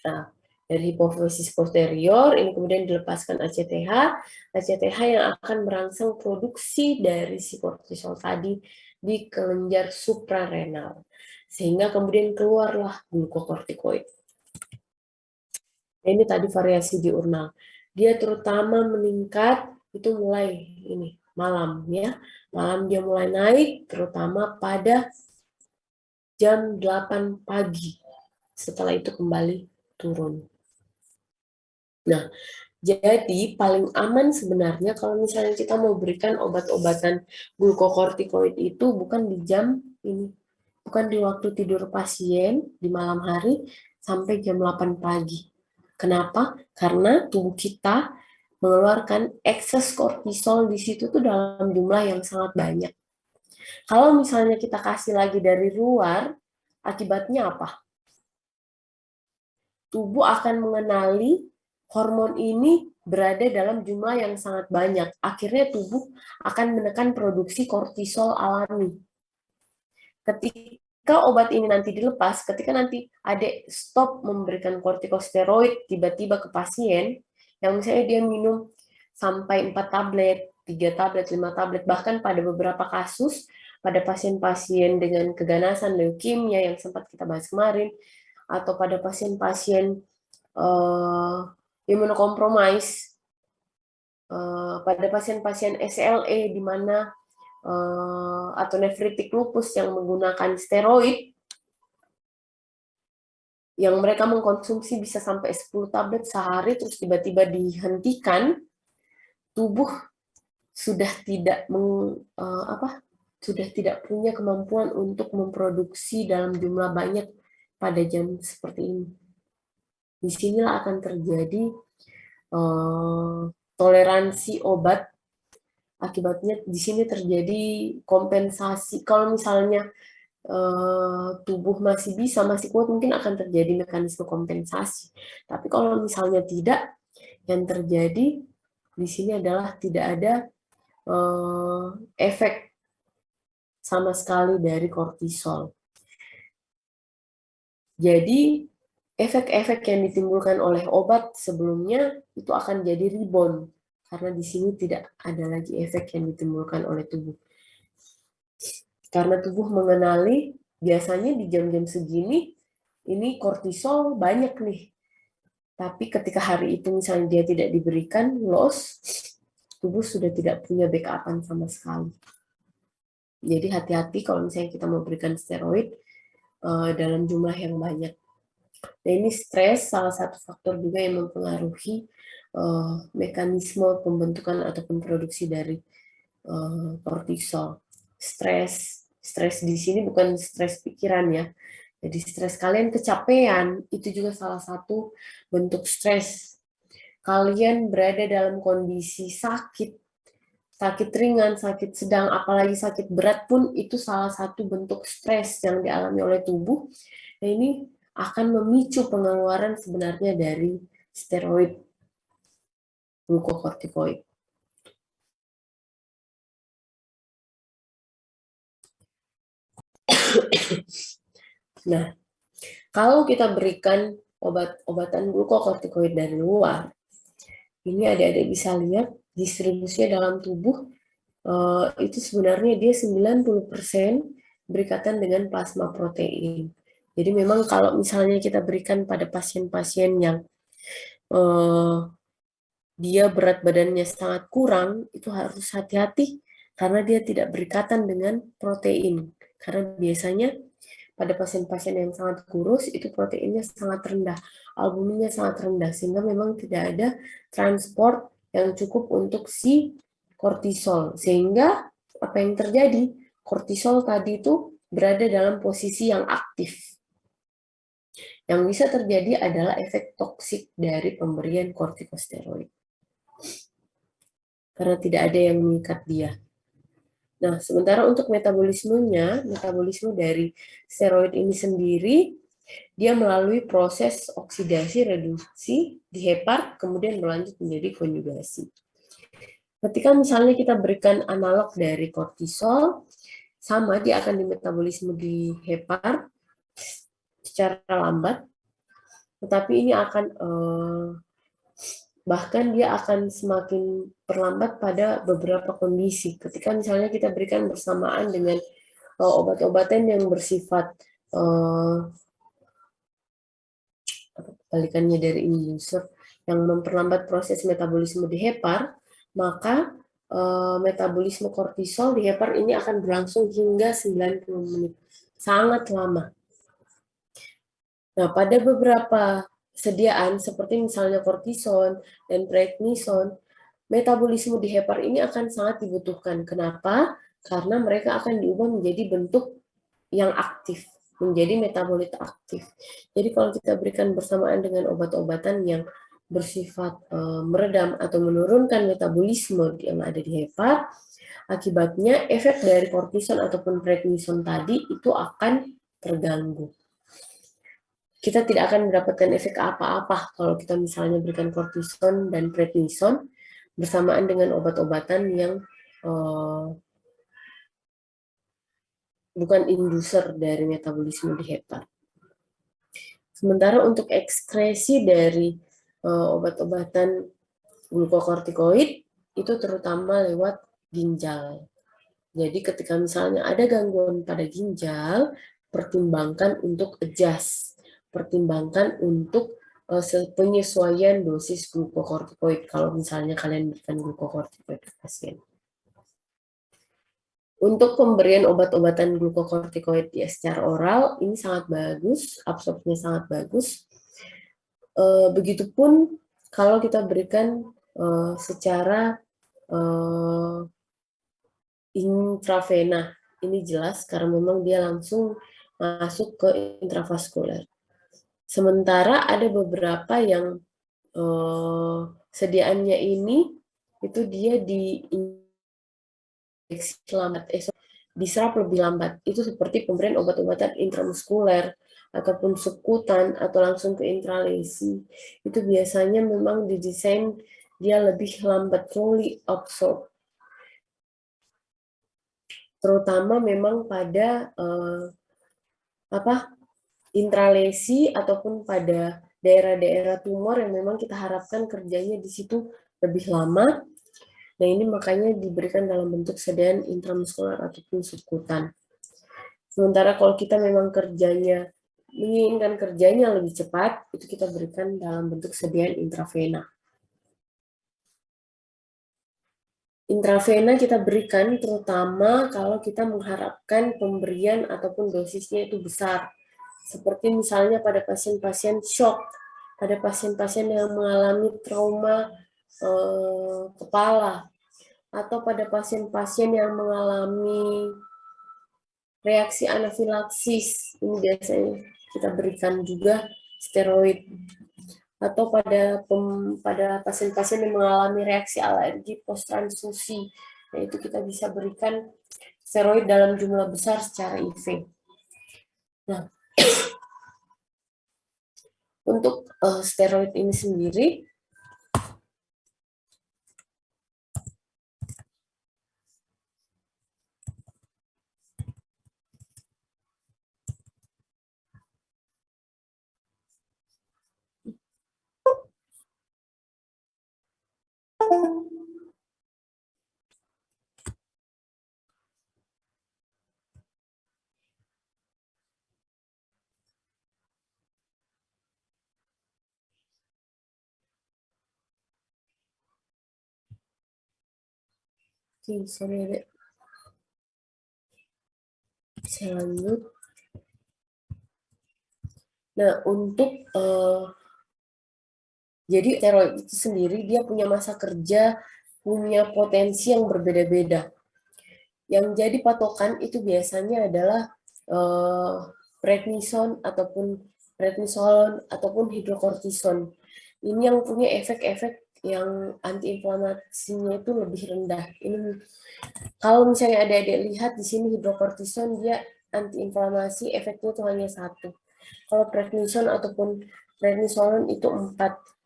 Nah, dari hipofisis posterior ini kemudian dilepaskan ACTH, ACTH yang akan merangsang produksi dari si kortisol tadi di kelenjar suprarenal, sehingga kemudian keluarlah glukokortikoid. Ini tadi variasi diurnal. Dia terutama meningkat itu mulai ini malam ya. Malam dia mulai naik terutama pada jam 8 pagi. Setelah itu kembali turun. Nah, jadi paling aman sebenarnya kalau misalnya kita mau berikan obat-obatan glukokortikoid itu bukan di jam ini, bukan di waktu tidur pasien di malam hari sampai jam 8 pagi. Kenapa? Karena tubuh kita mengeluarkan ekses kortisol di situ tuh dalam jumlah yang sangat banyak. Kalau misalnya kita kasih lagi dari luar, akibatnya apa? Tubuh akan mengenali hormon ini berada dalam jumlah yang sangat banyak. Akhirnya tubuh akan menekan produksi kortisol alami. Ketika obat ini nanti dilepas, ketika nanti adik stop memberikan kortikosteroid tiba-tiba ke pasien, yang misalnya dia minum sampai 4 tablet, 3 tablet, 5 tablet, bahkan pada beberapa kasus, pada pasien-pasien dengan keganasan leukemia yang sempat kita bahas kemarin, atau pada pasien-pasien imunokompromis, pada pasien-pasien SLE di mana atau nefritik lupus yang menggunakan steroid, yang mereka mengkonsumsi bisa sampai 10 tablet sehari terus tiba-tiba dihentikan, tubuh sudah tidak sudah tidak punya kemampuan untuk memproduksi dalam jumlah banyak pada jam seperti ini. Disinilah akan terjadi toleransi obat. Akibatnya di sini terjadi kompensasi. Kalau misalnya tubuh masih bisa, masih kuat, mungkin akan terjadi mekanisme kompensasi. Tapi kalau misalnya tidak, yang terjadi di sini adalah tidak ada efek sama sekali dari kortisol. Jadi efek-efek yang ditimbulkan oleh obat sebelumnya itu akan jadi rebound karena di sini tidak ada lagi efek yang ditimbulkan oleh tubuh. Karena tubuh mengenali biasanya di jam-jam segini ini kortisol banyak nih. Tapi ketika hari itu misalnya dia tidak diberikan loss, tubuh sudah tidak punya backup-an sama sekali. Jadi hati-hati kalau misalnya kita mau berikan steroid dalam jumlah yang banyak. Nah, ini stres salah satu faktor juga yang mempengaruhi mekanisme pembentukan ataupun produksi dari kortisol. Stres di sini bukan stres pikiran ya. Jadi stres kalian kecapean itu juga salah satu bentuk stres. Kalian berada dalam kondisi sakit, sakit ringan, sakit sedang, apalagi sakit berat pun itu salah satu bentuk stres yang dialami oleh tubuh. Nah, ini akan memicu pengeluaran sebenarnya dari steroid glukokortikoid. Nah, kalau kita berikan obat-obatan glukokortikoid dari luar, ini adik-adik bisa lihat distribusinya dalam tubuh itu sebenarnya dia 90% berikatan dengan plasma protein. Jadi memang kalau misalnya kita berikan pada pasien-pasien yang dia berat badannya sangat kurang, itu harus hati-hati karena dia tidak berikatan dengan protein. Karena biasanya pada pasien-pasien yang sangat kurus itu proteinnya sangat rendah, albuminnya sangat rendah, sehingga memang tidak ada transport yang cukup untuk si kortisol. Sehingga apa yang terjadi? Kortisol tadi itu berada dalam posisi yang aktif. Yang bisa terjadi adalah efek toksik dari pemberian kortikosteroid. Karena tidak ada yang mengikat dia. Nah, sementara untuk metabolismenya, metabolisme dari steroid ini sendiri, dia melalui proses oksidasi reduksi di hepar, kemudian berlanjut menjadi konjugasi. Ketika misalnya kita berikan analog dari kortisol, sama dia akan dimetabolisme di hepar secara lambat. tetapi ini akan bahkan dia akan semakin perlambat pada beberapa kondisi. Ketika misalnya kita berikan bersamaan dengan obat-obatan yang bersifat kebalikannya dari inducer yang memperlambat proses metabolisme di hepar, maka metabolisme kortisol di hepar ini akan berlangsung hingga 90 menit. Sangat lama. Nah, pada beberapa sediaan seperti misalnya kortison dan prednison, metabolisme di hepar ini akan sangat dibutuhkan. Kenapa? Karena mereka akan diubah menjadi bentuk yang aktif, menjadi metabolit aktif. Jadi kalau kita berikan bersamaan dengan obat-obatan yang bersifat meredam atau menurunkan metabolisme yang ada di hepar, akibatnya efek dari kortison ataupun prednison tadi itu akan terganggu. Kita tidak akan mendapatkan efek apa-apa kalau kita misalnya berikan kortison dan prednison bersamaan dengan obat-obatan yang bukan inducer dari metabolisme di hepar. Sementara untuk ekskresi dari obat-obatan glukokortikoid itu terutama lewat ginjal. Jadi ketika misalnya ada gangguan pada ginjal, pertimbangkan untuk adjust, pertimbangkan untuk penyesuaian dosis glukokortikoid kalau misalnya kalian berikan glukokortikoid ke pasien. Untuk pemberian obat-obatan glukokortikoid ya secara oral ini sangat bagus, absorpsinya sangat bagus. Begitupun kalau kita berikan secara intravena, ini jelas karena memang dia langsung masuk ke intravaskuler. Sementara ada beberapa yang sediaannya ini itu dia diinjeksi lambat, diserap lebih lambat. Itu seperti pemberian obat-obatan intramuskuler ataupun subkutan atau langsung ke intralesi. Itu biasanya memang didesain dia lebih lambat, slowly absorb. Terutama memang pada intralesi ataupun pada daerah-daerah tumor yang memang kita harapkan kerjanya di situ lebih lama. Nah, ini makanya diberikan dalam bentuk sediaan intramuskular ataupun subkutan. Sementara kalau kita memang menginginkan kerjanya lebih cepat, itu kita berikan dalam bentuk sediaan intravena. Intravena kita berikan terutama kalau kita mengharapkan pemberian ataupun dosisnya itu besar. Seperti misalnya pada pasien-pasien shock, pada pasien-pasien yang mengalami trauma kepala, atau pada pasien-pasien yang mengalami reaksi anafilaksis, ini biasanya kita berikan juga steroid. Atau pada pasien-pasien yang mengalami reaksi alergi post transfusi, nah itu kita bisa berikan steroid dalam jumlah besar secara IV. Nah, untuk steroid ini sendiri sorry, saya lanjut. Nah, untuk jadi steroid itu sendiri dia punya masa kerja, punya potensi yang berbeda-beda. Yang jadi patokan itu biasanya adalah prednison ataupun prednisolon ataupun hidrokortison. Ini yang punya efek-efek yang antiinflamasinya itu lebih rendah. Ini kalau misalnya adik-adik lihat di sini hidrokortison dia antiinflamasi efeknya itu hanya 1. Kalau prednison ataupun prednisolon itu 4.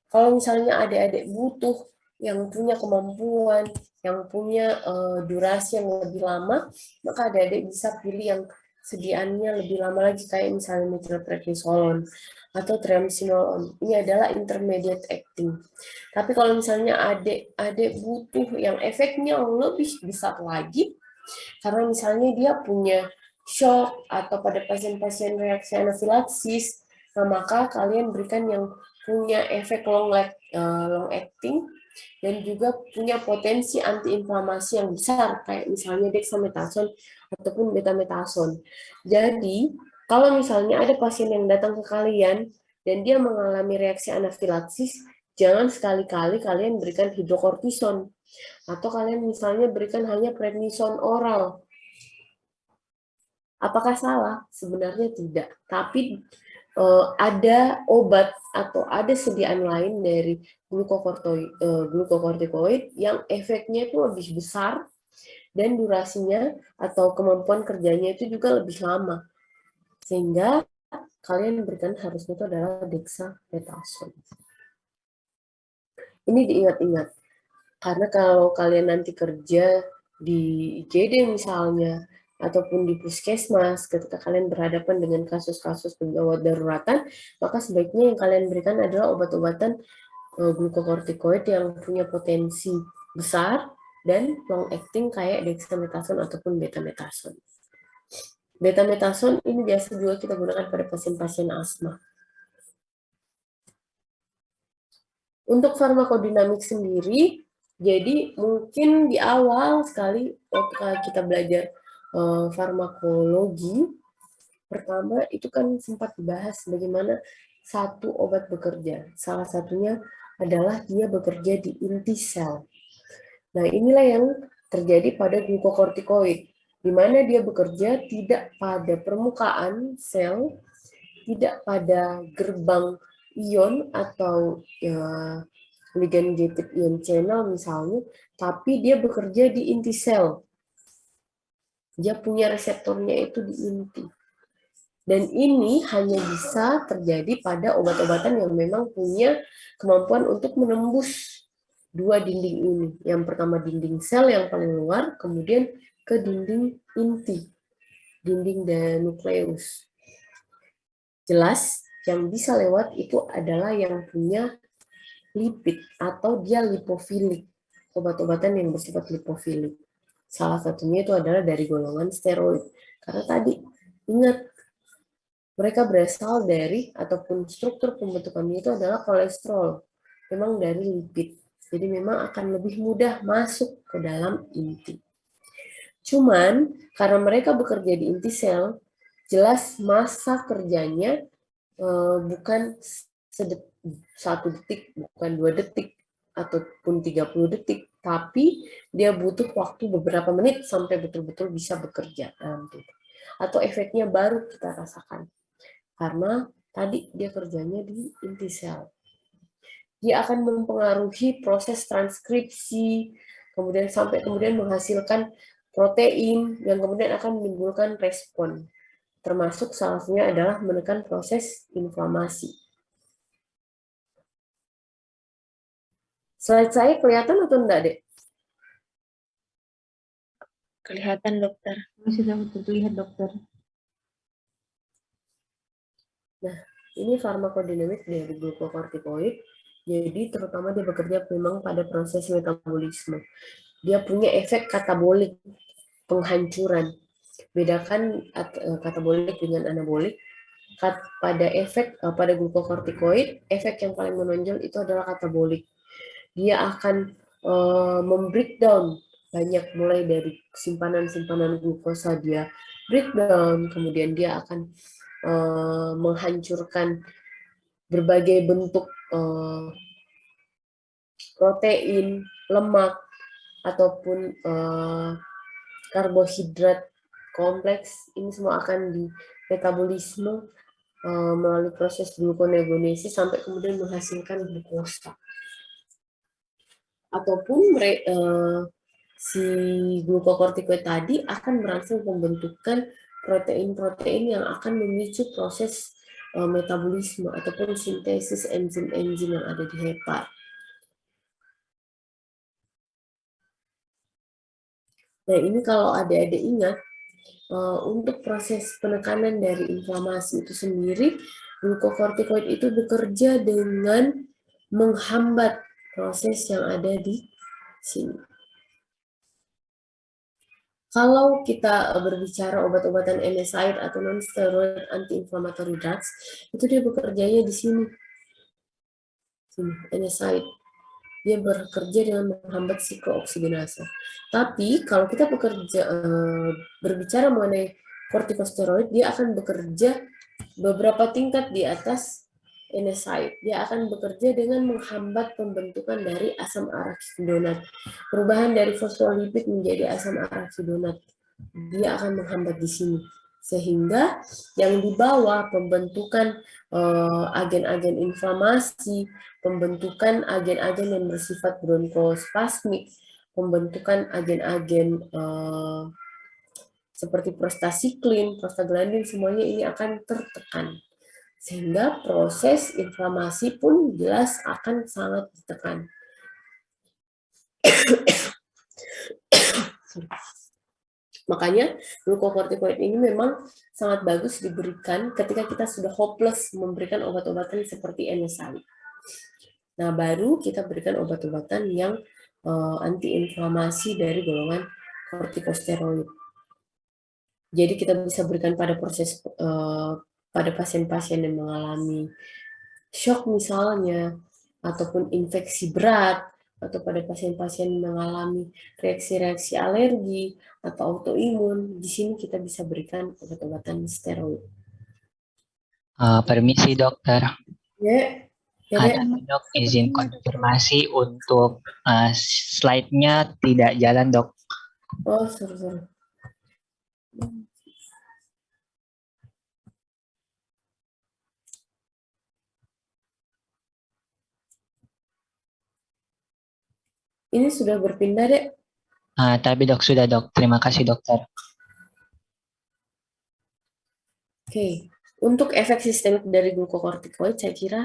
Kalau misalnya adik-adik butuh yang punya kemampuan, yang punya durasi yang lebih lama, maka adik-adik bisa pilih yang sediaannya lebih lama lagi, kayak misalnya methylprednisolon atau triamcinolone. Ini adalah intermediate acting. Tapi kalau misalnya adik butuh yang efeknya lebih besar lagi, karena misalnya dia punya shock atau pada pasien-pasien reaksi anafilaksis, nah maka kalian berikan yang punya efek long acting dan juga punya potensi antiinflamasi yang besar, kayak misalnya dexamethasone ataupun betamethasone. Jadi, kalau misalnya ada pasien yang datang ke kalian dan dia mengalami reaksi anafilaksis, jangan sekali-kali kalian berikan hidrokortison atau kalian misalnya berikan hanya prednison oral. Apakah salah? Sebenarnya tidak. Tapi ada obat atau ada sediaan lain dari glukokortikoid yang efeknya itu lebih besar dan durasinya atau kemampuan kerjanya itu juga lebih lama. Sehingga kalian berikan harusnya itu adalah dexamethasone. Ini diingat-ingat. Karena kalau kalian nanti kerja di IGD misalnya, ataupun di puskesmas, ketika kalian berhadapan dengan kasus-kasus gawat daruratan, maka sebaiknya yang kalian berikan adalah obat-obatan glukokortikoid yang punya potensi besar dan long acting kayak dexamethasone ataupun betamethasone. Betamethasone ini biasa juga kita gunakan pada pasien-pasien asma. Untuk farmakodinamik sendiri, jadi mungkin di awal sekali waktu kita belajar farmakologi, pertama itu kan sempat dibahas bagaimana satu obat bekerja. Salah satunya adalah dia bekerja di inti sel. Nah, inilah yang terjadi pada glukokortikoid, di mana dia bekerja tidak pada permukaan sel, tidak pada gerbang ion atau ligand gated ion channel misalnya, tapi dia bekerja di inti sel. Dia punya reseptornya itu di inti. Dan ini hanya bisa terjadi pada obat-obatan yang memang punya kemampuan untuk menembus dua dinding ini. Yang pertama dinding sel yang paling luar, kemudian ke dinding inti, dinding dan nukleus. Jelas, yang bisa lewat itu adalah yang punya lipid atau dia lipofilik, obat-obatan yang bersifat lipofilik. Salah satunya itu adalah dari golongan steroid. Karena tadi, ingat, mereka berasal dari, ataupun struktur pembentukannya itu adalah kolesterol, memang dari lipid. Jadi memang akan lebih mudah masuk ke dalam inti. Cuman, karena mereka bekerja di inti sel, jelas masa kerjanya bukan 1 detik, bukan 2 detik, ataupun 30 detik, tapi dia butuh waktu beberapa menit sampai betul-betul bisa bekerja dalam tubuh. Atau efeknya baru kita rasakan. Karena tadi dia kerjanya di inti sel. Dia akan mempengaruhi proses transkripsi, kemudian sampai kemudian menghasilkan protein yang kemudian akan menimbulkan respon. Termasuk salah satunya adalah menekan proses inflamasi. Slide saya kelihatan atau enggak, Dek? Kelihatan, dokter. Sudah terlihat, dokter. Nah, ini farmakodinamik dari glukokortikoid. Jadi terutama dia bekerja memang pada proses metabolisme. Dia punya efek katabolik, penghancuran. Bedakan katabolik dengan anabolik. Pada glukokortikoid, efek yang paling menonjol itu adalah katabolik. Dia akan membreakdown banyak, mulai dari simpanan-simpanan glukosa dia breakdown, kemudian dia akan menghancurkan berbagai bentuk protein, lemak, ataupun karbohidrat kompleks. Ini semua akan di metabolisme melalui proses gluconeogenesis sampai kemudian menghasilkan glukosa. Ataupun si glukokortikoid tadi akan berangsur pembentukan protein-protein yang akan memicu proses metabolisme ataupun sintesis enzim-enzim yang ada di hepar. Nah, ini kalau adik-adik ingat, Untuk proses penekanan dari inflamasi itu sendiri, glukokortikoid itu bekerja dengan menghambat proses yang ada di sini. Kalau kita berbicara obat-obatan NSAID atau non-steroid anti-inflammatory drugs, itu dia bekerjanya di sini. NSAID. Dia bekerja dengan menghambat psikooksigenase. Tapi kalau kita berbicara mengenai kortikosteroid, dia akan bekerja beberapa tingkat di atas NSAID. Dia akan bekerja dengan menghambat pembentukan dari asam araksidonat. Perubahan dari fosfolipid menjadi asam araksidonat. Dia akan menghambat di sini. Sehingga yang di bawah pembentukan agen-agen inflamasi, pembentukan agen-agen yang bersifat bronkospasmik, pembentukan agen-agen seperti prostasiklin, prostaglandin, semuanya ini akan tertekan. Sehingga proses inflamasi pun jelas akan sangat ditekan. Makanya glukokortikoid ini memang sangat bagus diberikan ketika kita sudah hopeless memberikan obat-obatan seperti NSAID. Nah, baru kita berikan obat-obatan yang antiinflamasi dari golongan kortikosteroid. Jadi kita bisa berikan pada proses pada pasien-pasien yang mengalami shock misalnya, ataupun infeksi berat, atau pada pasien-pasien yang mengalami reaksi-reaksi alergi atau autoimun, di sini kita bisa berikan obat-obatan steroid. Permisi dokter. Ya, Ada dok, izin konfirmasi untuk slide-nya tidak jalan dok. Oh, sorry. Ini sudah berpindah, Dek? Tapi dok, sudah dok. Terima kasih dokter. Oke. Untuk efek sistemik dari glukokortikoid, saya kira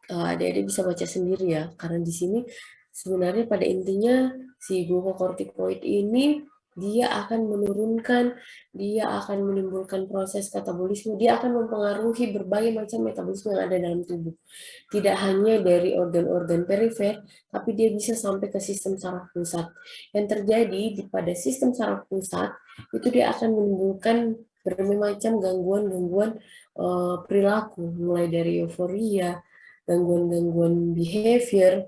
adik-adik bisa baca sendiri ya. Karena di sini sebenarnya pada intinya si glukokortikoid ini dia akan menurunkan, dia akan menimbulkan proses katabolisme, dia akan mempengaruhi berbagai macam metabolisme yang ada dalam tubuh. Tidak hanya dari organ-organ perifer, tapi dia bisa sampai ke sistem saraf pusat. Yang terjadi pada sistem saraf pusat, itu dia akan menimbulkan berbagai macam gangguan-gangguan perilaku, mulai dari euforia, gangguan-gangguan behavior,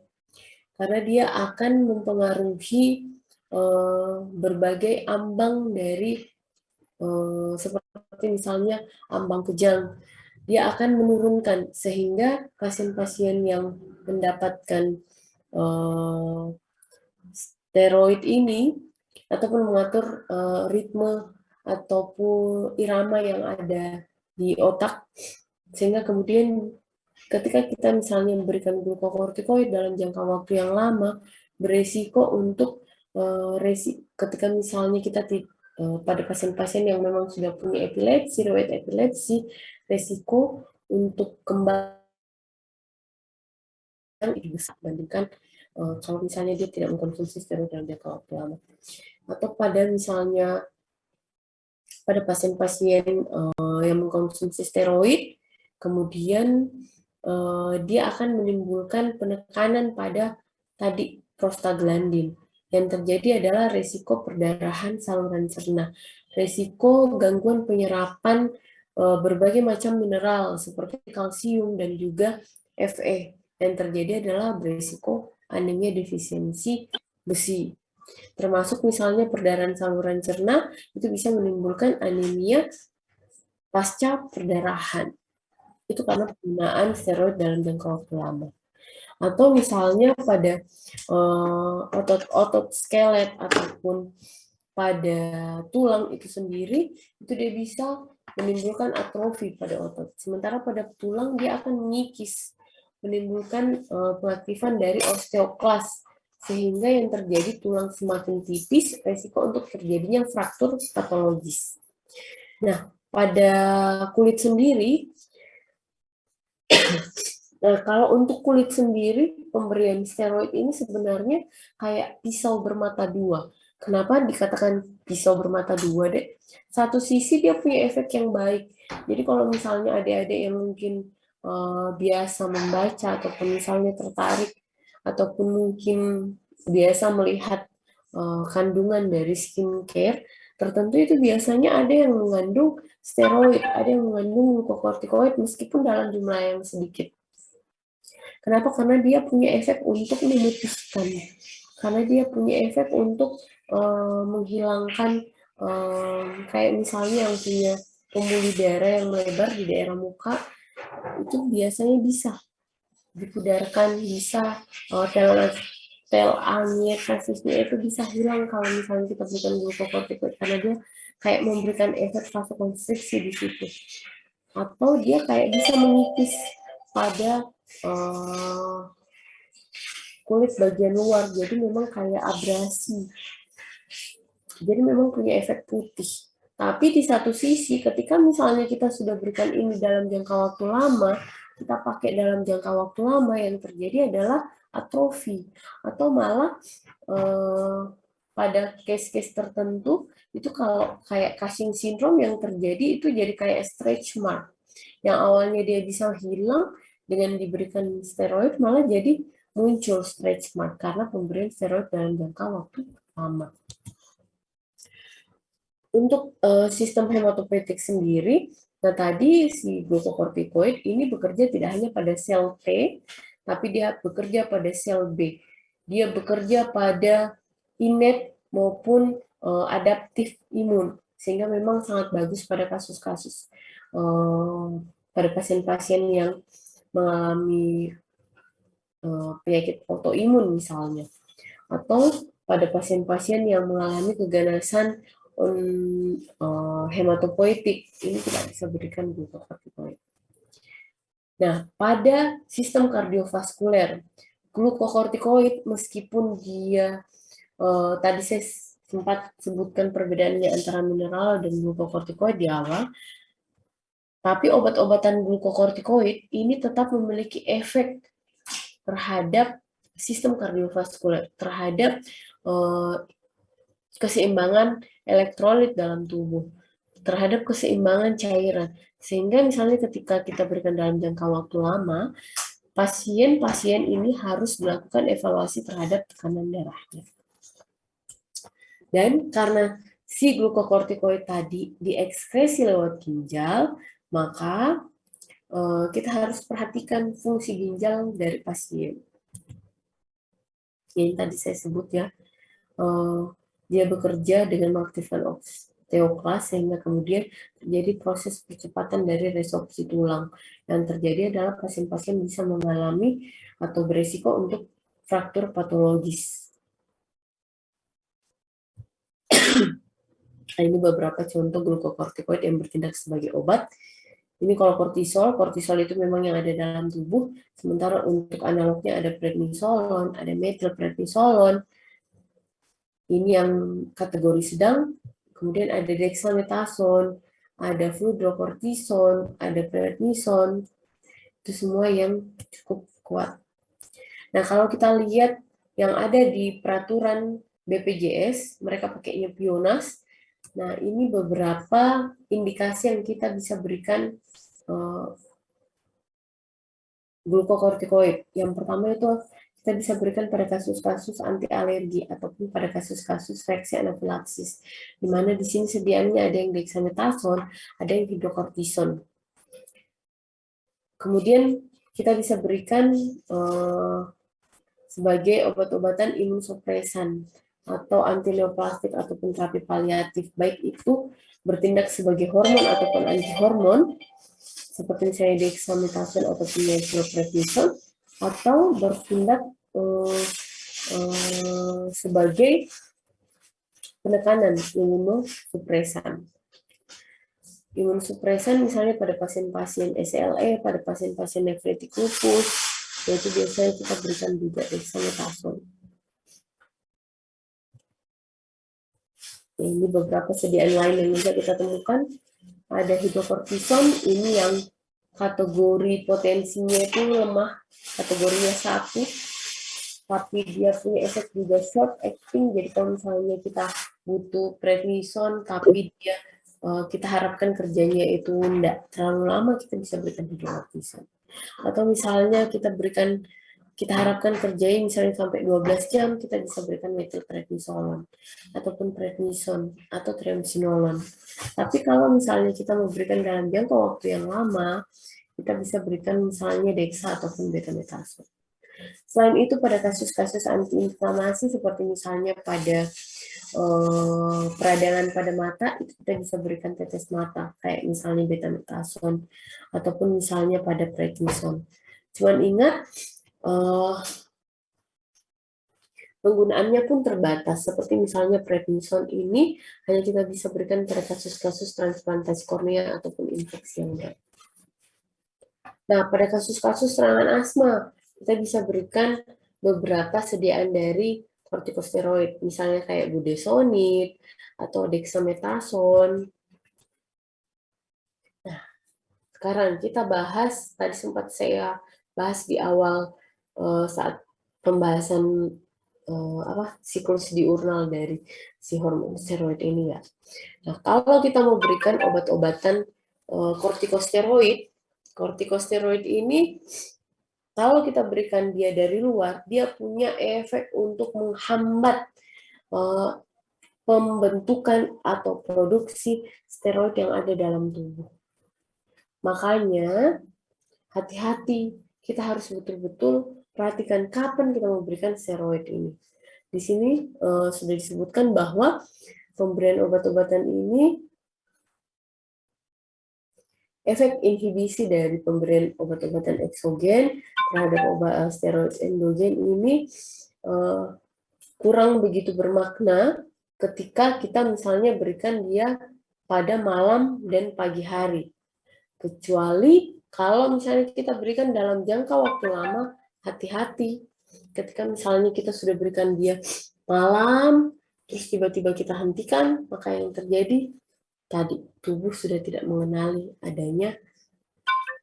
karena dia akan mempengaruhi berbagai ambang dari seperti misalnya ambang kejang. Dia akan menurunkan sehingga pasien-pasien yang mendapatkan steroid ini ataupun mengatur ritme ataupun irama yang ada di otak, sehingga kemudian ketika kita misalnya memberikan glukokortikoid dalam jangka waktu yang lama, beresiko untuk ketika misalnya kita pada pasien-pasien yang memang sudah punya epilepsi, riwayat epilepsi, resiko untuk kembali lebih besar dibandingkan kalau misalnya dia tidak mengkonsumsi steroid dalam jangka waktu lama. Atau pada misalnya pada pasien-pasien yang mengkonsumsi steroid, kemudian dia akan menimbulkan penekanan pada tadi prostaglandin. Yang terjadi adalah resiko perdarahan saluran cerna, resiko gangguan penyerapan berbagai macam mineral seperti kalsium dan juga Fe. Yang terjadi adalah berisiko anemia defisiensi besi. Termasuk misalnya perdarahan saluran cerna itu bisa menimbulkan anemia pasca perdarahan. Itu karena penggunaan steroid dalam jangka waktu lama. Atau misalnya pada otot-otot skelet ataupun pada tulang itu sendiri, itu dia bisa menimbulkan atrofi pada otot. Sementara pada tulang dia akan mengikis, menimbulkan pengaktifan dari osteoklas, sehingga yang terjadi tulang semakin tipis, resiko untuk terjadinya fraktur patologis. Nah, pada kulit sendiri, nah, kalau untuk kulit sendiri, pemberian steroid ini sebenarnya kayak pisau bermata dua. Kenapa dikatakan pisau bermata dua, Dek? Satu sisi dia punya efek yang baik. Jadi kalau misalnya adik-adik yang mungkin biasa membaca ataupun misalnya tertarik ataupun mungkin biasa melihat kandungan dari skincare tertentu, itu biasanya ada yang mengandung steroid, ada yang mengandung glukokortikoid meskipun dalam jumlah yang sedikit. Kenapa? Karena dia punya efek untuk memutihkan. Karena dia punya efek untuk menghilangkan kayak misalnya yang punya pembuluh darah yang melebar di daerah muka, itu biasanya bisa dipudarkan, bisa tel angin kasusnya itu bisa hilang kalau misalnya kita berikan glukokortikoid, karena dia kayak memberikan efek vasokonstriksi di situ, atau dia kayak bisa menipis pada kulit bagian luar, jadi memang kayak abrasi, jadi memang punya efek putih. Tapi di satu sisi ketika misalnya kita sudah berikan ini dalam jangka waktu lama, kita pakai dalam jangka waktu lama, yang terjadi adalah atrofi, atau malah pada case-case tertentu itu kalau kayak Cushing syndrome yang terjadi itu jadi kayak stretch mark, yang awalnya dia bisa hilang dengan diberikan steroid malah jadi muncul stretch mark karena pemberian steroid dalam jangka waktu lama. Untuk sistem hematopoietik sendiri, nah tadi si glukokortikoid ini bekerja tidak hanya pada sel T, tapi dia bekerja pada sel B. Dia bekerja pada innate maupun adaptif imun, sehingga memang sangat bagus pada kasus-kasus pada pasien-pasien yang mengalami penyakit autoimun misalnya, atau pada pasien-pasien yang mengalami keganasan hematopoietik, ini tidak bisa berikan glukokortikoid. Nah, pada sistem kardiovaskuler, glukokortikoid meskipun dia tadi saya sempat sebutkan perbedaannya antara mineral dan glukokortikoid di awal, tapi obat-obatan glukokortikoid ini tetap memiliki efek terhadap sistem kardiovaskuler, terhadap keseimbangan elektrolit dalam tubuh, terhadap keseimbangan cairan. Sehingga misalnya ketika kita berikan dalam jangka waktu lama, pasien-pasien ini harus dilakukan evaluasi terhadap tekanan darahnya. Dan karena si glukokortikoid tadi diekskresi lewat ginjal, maka kita harus perhatikan fungsi ginjal dari pasien. Yang tadi saya sebut ya, dia bekerja dengan mengaktifkan osteoklas sehingga kemudian terjadi proses percepatan dari resorpsi tulang. Yang terjadi adalah pasien-pasien bisa mengalami atau beresiko untuk fraktur patologis. Nah, ini beberapa contoh glukokortikoid yang bertindak sebagai obat. Ini kalau kortisol itu memang yang ada dalam tubuh, sementara untuk analognya ada prednisolon, ada metilprednisolon, ini yang kategori sedang, kemudian ada dexamethasone, ada fludrocortisone, ada prednison, itu semua yang cukup kuat. Nah, kalau kita lihat yang ada di peraturan BPJS, mereka pakainya Pionas. Nah, ini beberapa indikasi yang kita bisa berikan glukokortikoid. Yang pertama itu kita bisa berikan pada kasus-kasus anti alergi ataupun pada kasus-kasus reaksi anafilaksis, di mana di sini sediaannya ada yang dexamethasone, ada yang hidrokortison. Kemudian kita bisa berikan sebagai obat-obatan imunosupresan atau antineoplastik ataupun terapi paliatif, baik itu bertindak sebagai hormon ataupun antihormon, seperti misalnya dexamethasone ataupun metilprednisolone, atau bertindak sebagai penekanan imunosupresan. Imunosupresan misalnya pada pasien-pasien SLE, pada pasien-pasien nefritik lupus, yaitu biasanya kita berikan juga dexamethasone. Ini beberapa sediaan lain yang bisa kita temukan. Ada hidrokortison, ini yang kategori potensinya itu lemah, kategorinya 1. tapi dia punya efek juga short acting. Jadi kalau misalnya kita butuh prednison tapi dia kita harapkan kerjanya itu tidak terlalu lama, kita bisa berikan hidrokortison. Atau misalnya kita harapkan kerjanya misalnya sampai 12 jam, kita bisa berikan metilprednisolon ataupun prednison atau triamcinolone. Tapi kalau misalnya kita mau berikan dalam jangka waktu yang lama, kita bisa berikan misalnya dexa ataupun betamethasone. Selain itu, pada kasus-kasus antiinflamasi seperti misalnya pada peradangan pada mata, itu kita bisa berikan tetes mata, kayak misalnya betamethasone ataupun misalnya pada prednison. Cuman ingat, penggunaannya pun terbatas, seperti misalnya prednison ini hanya kita bisa berikan pada kasus-kasus transplantasi kornea ataupun infeksi yang berat. Nah, pada kasus-kasus serangan asma, kita bisa berikan beberapa sediaan dari kortikosteroid, misalnya kayak budesonid atau dexamethasone. Nah, sekarang kita bahas, tadi sempat saya bahas di awal saat pembahasan siklus diurnal dari si hormon steroid ini ya. Nah, kalau kita mau berikan obat-obatan kortikosteroid ini, kalau kita berikan dia dari luar, dia punya efek untuk menghambat pembentukan atau produksi steroid yang ada dalam tubuh. Makanya, hati-hati, kita harus betul-betul perhatikan kapan kita memberikan steroid ini. Di sini sudah disebutkan bahwa pemberian obat-obatan ini, efek inhibisi dari pemberian obat-obatan eksogen terhadap obat steroid endogen ini kurang begitu bermakna ketika kita misalnya berikan dia pada malam dan pagi hari. Kecuali kalau misalnya kita berikan dalam jangka waktu lama, hati-hati. Ketika misalnya kita sudah berikan dia malam, terus tiba-tiba kita hentikan, maka yang terjadi tadi, tubuh sudah tidak mengenali adanya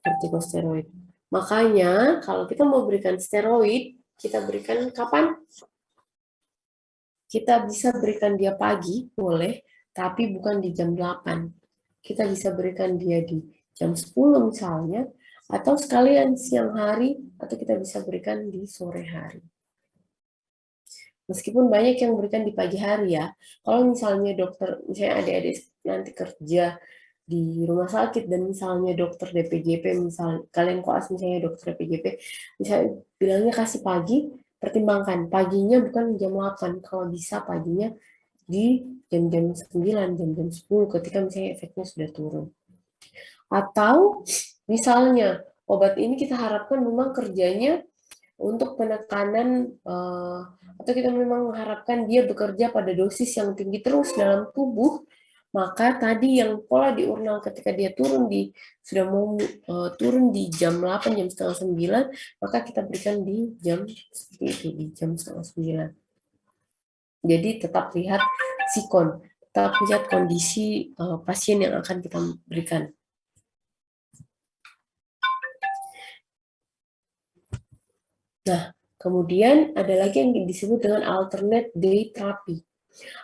kortikosteroid. Makanya kalau kita mau berikan steroid, kita berikan kapan? Kita bisa berikan dia pagi, boleh, tapi bukan di jam 8. Kita bisa berikan dia di jam 10 misalnya, atau sekalian siang hari, atau kita bisa berikan di sore hari. Meskipun banyak yang berikan di pagi hari ya, kalau misalnya dokter, misalnya adik-adik nanti kerja di rumah sakit dan misalnya dokter DPJP, misalnya kalian koas misalnya dokter DPJP, misalnya bilangnya kasih pagi, pertimbangkan paginya bukan jam 8, kalau bisa paginya di jam-jam 9, jam-jam 10 ketika misalnya efeknya sudah turun. Atau misalnya obat ini kita harapkan memang kerjanya untuk penekanan atau kita memang mengharapkan dia bekerja pada dosis yang tinggi terus dalam tubuh, maka tadi yang pola diurnal ketika dia sudah mau turun di jam 8, jam setengah 9, maka kita berikan di jam seperti itu, di jam setengah 9. Jadi tetap lihat sikon, tetap lihat kondisi pasien yang akan kita berikan. Nah, kemudian ada lagi yang disebut dengan alternate day therapy.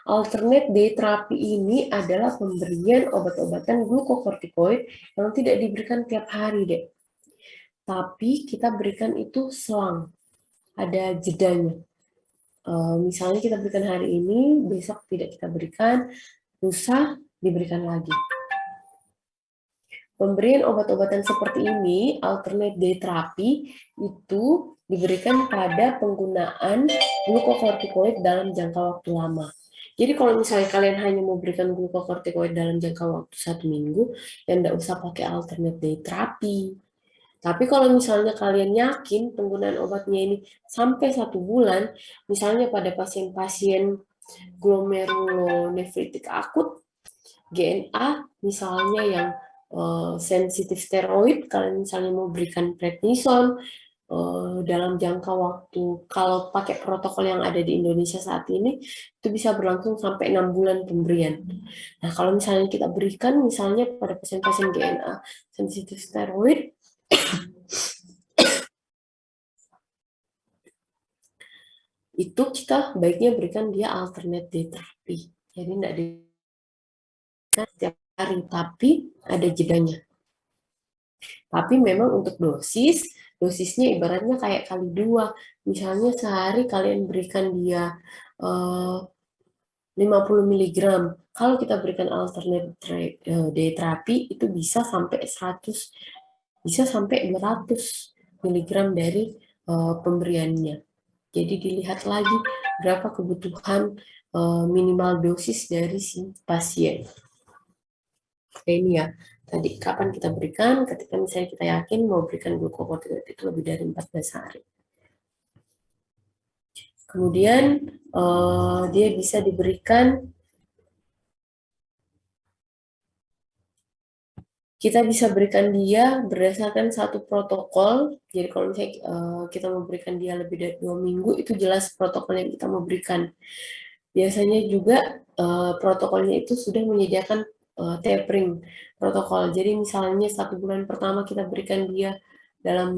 Alternate day therapy ini adalah pemberian obat-obatan glukokortikoid yang tidak diberikan tiap hari, Dek. Tapi kita berikan itu selang, ada jedanya. Misalnya kita berikan hari ini, besok tidak kita berikan, lusa diberikan lagi. Pemberian obat-obatan seperti ini, alternate day therapy, itu diberikan pada penggunaan glukokortikoid dalam jangka waktu lama. Jadi kalau misalnya kalian hanya mau berikan glukokortikoid dalam jangka waktu 1 minggu, ya enggak usah pakai alternate day therapy. Tapi kalau misalnya kalian yakin penggunaan obatnya ini sampai 1 bulan, misalnya pada pasien-pasien glomerulonefritik akut, GNA, misalnya yang sensitif steroid, kalian misalnya mau berikan prednison dalam jangka waktu, kalau pakai protokol yang ada di Indonesia saat ini, itu bisa berlangsung sampai 6 bulan pemberian. Nah, kalau misalnya kita berikan, misalnya pada pasien-pasien GNA sensitif steroid, itu kita baiknya berikan dia alternate day terapi. Jadi tidak diberikan setiap hari, tapi ada jedanya. Tapi memang untuk dosisnya ibaratnya kayak kali 2. Misalnya sehari kalian berikan dia 50 mg. Kalau kita berikan alternate day terapi itu bisa sampai 100, bisa sampai 200 mg dari pemberiannya. Jadi dilihat lagi berapa kebutuhan minimal dosis dari si pasien. Oke, ini ya, tadi kapan kita berikan, ketika misalnya kita yakin mau berikan glukokortikoid itu lebih dari 14 hari. Kemudian dia bisa diberikan, kita bisa berikan dia berdasarkan satu protokol. Jadi kalau misalnya kita mau berikan dia lebih dari 2 minggu, itu jelas protokol yang kita mau berikan. Biasanya juga protokolnya itu sudah menyediakan tapering protokol. Jadi misalnya 1 bulan pertama kita berikan dia dalam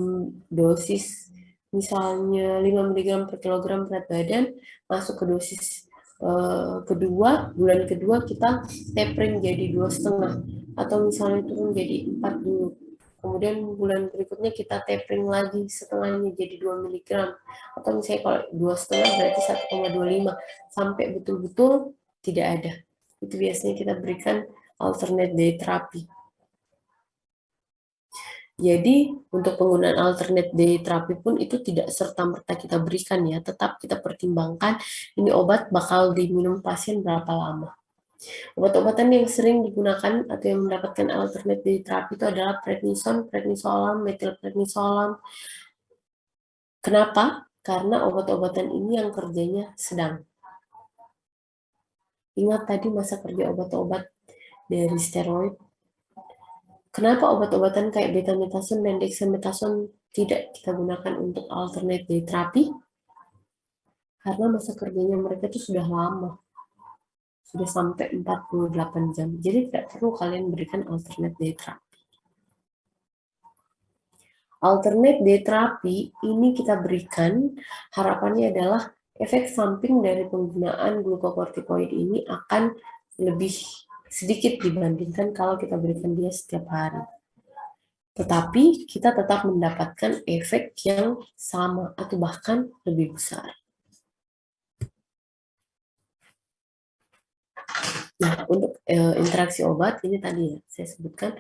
dosis misalnya 5 mg per kilogram berat badan, masuk ke dosis kedua, bulan kedua kita tapering jadi 2,5, atau misalnya turun jadi 4 dulu. Kemudian bulan berikutnya kita tapering lagi setengahnya jadi 2 mg. Atau misalnya kalau 2,5 berarti 1,25 sampai betul-betul tidak ada. Itu biasanya kita berikan alternate day terapi. Jadi untuk penggunaan alternate day terapi pun itu tidak serta-merta kita berikan ya, tetap kita pertimbangkan ini obat bakal diminum pasien berapa lama. Obat-obatan yang sering digunakan atau yang mendapatkan alternate day terapi itu adalah prednison, prednisolon, metilprednisolon. Kenapa? Karena obat-obatan ini yang kerjanya sedang. Ingat tadi masa kerja obat-obat dari steroid. Kenapa obat-obatan kayak betametason dan dexamethasone tidak kita gunakan untuk alternate day terapi? Karena masa kerjanya mereka itu sudah lama. Sudah sampai 48 jam. Jadi tidak perlu kalian berikan alternate day terapi. Alternate day terapi ini kita berikan, harapannya adalah efek samping dari penggunaan glukokortikoid ini akan lebih sedikit dibandingkan kalau kita berikan dia setiap hari. Tetapi kita tetap mendapatkan efek yang sama atau bahkan lebih besar. Nah, untuk interaksi obat ini tadi ya saya sebutkan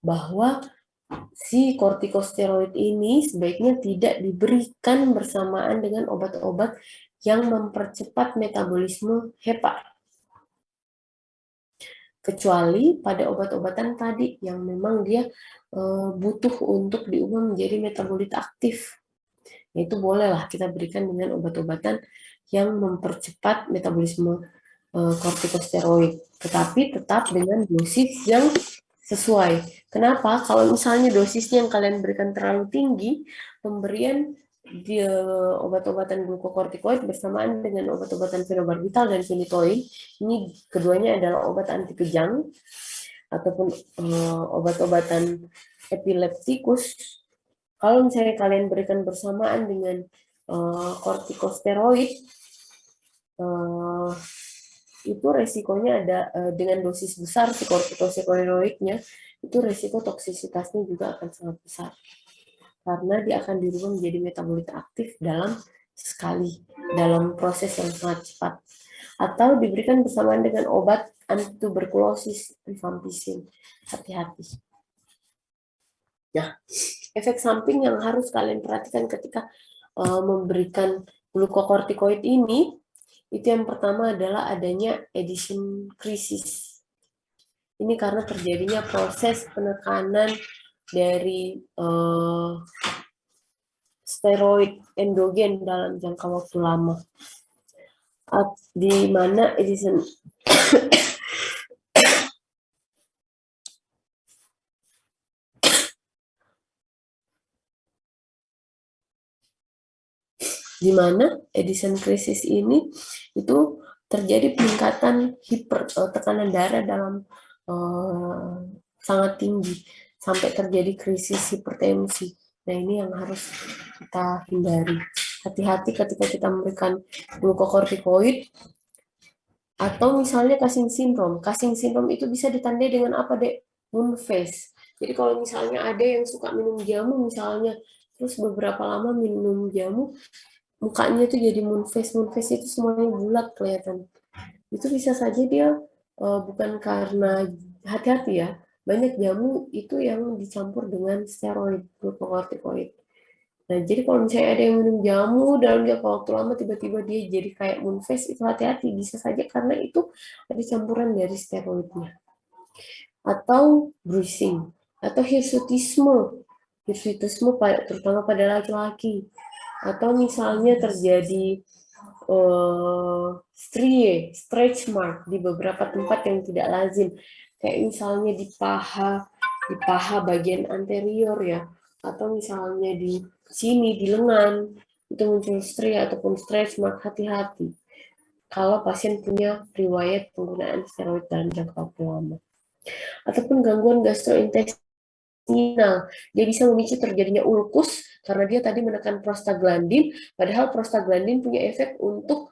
bahwa si kortikosteroid ini sebaiknya tidak diberikan bersamaan dengan obat-obat yang mempercepat metabolisme hepa. Kecuali pada obat-obatan tadi yang memang dia butuh untuk diubah menjadi metabolit aktif. Itu bolehlah kita berikan dengan obat-obatan yang mempercepat metabolisme kortikosteroid, tetapi tetap dengan dosis yang sesuai. Kenapa? Kalau misalnya dosisnya yang kalian berikan terlalu tinggi, pemberian obat-obatan glukokortikoid bersamaan dengan obat-obatan fenobarbital dan phenytoin, ini keduanya adalah obat anti kejang ataupun obat-obatan epileptikus. Kalau misalnya kalian berikan bersamaan dengan kortikosteroid, itu resikonya ada dengan dosis besar si kortikosteroidnya, itu resiko toksisitasnya juga akan sangat besar. Karena dia akan dirubah menjadi metabolit aktif dalam proses yang sangat cepat. Atau diberikan bersamaan dengan obat antituberkulosis, rifampicin. Hati-hati. Nah, efek samping yang harus kalian perhatikan ketika memberikan glukokortikoid ini, itu yang pertama adalah adanya addition crisis. Ini karena terjadinya proses penekanan dari steroid endogen dalam jangka waktu lama, di mana addition crisis ini itu terjadi peningkatan tekanan darah dalam sangat tinggi sampai terjadi krisis hipertensi. Nah, ini yang harus kita hindari. hati-hati ketika kita memberikan glukokortikoid. Atau misalnya Cushing syndrome. Cushing syndrome itu bisa ditandai dengan apa, Dek? Moon face. Jadi kalau misalnya ada yang suka minum jamu misalnya, terus beberapa lama minum jamu, mukanya tuh jadi moon face. Moon face itu semuanya bulat kelihatan. Itu bisa saja dia bukan karena, hati-hati ya, banyak jamu itu yang dicampur dengan steroid, glukokortikoid. Nah, jadi kalau misalnya ada yang minum jamu dalam jangka waktu lama tiba-tiba dia jadi kayak moon face, itu hati-hati, bisa saja karena itu ada campuran dari steroidnya. Atau bruising, atau hirsutisme. Hirsutisme terutama pada laki-laki. Atau misalnya terjadi strie, stretch mark di beberapa tempat yang tidak lazim. Kayak misalnya di paha bagian anterior ya, atau misalnya di sini, di lengan, itu muncul strie ataupun stretch mark, hati-hati. Kalau pasien punya riwayat penggunaan steroid dalam jangka waktu lama. Ataupun gangguan gastrointestinal, dia bisa memicu terjadinya ulkus karena dia tadi menekan prostaglandin, padahal prostaglandin punya efek untuk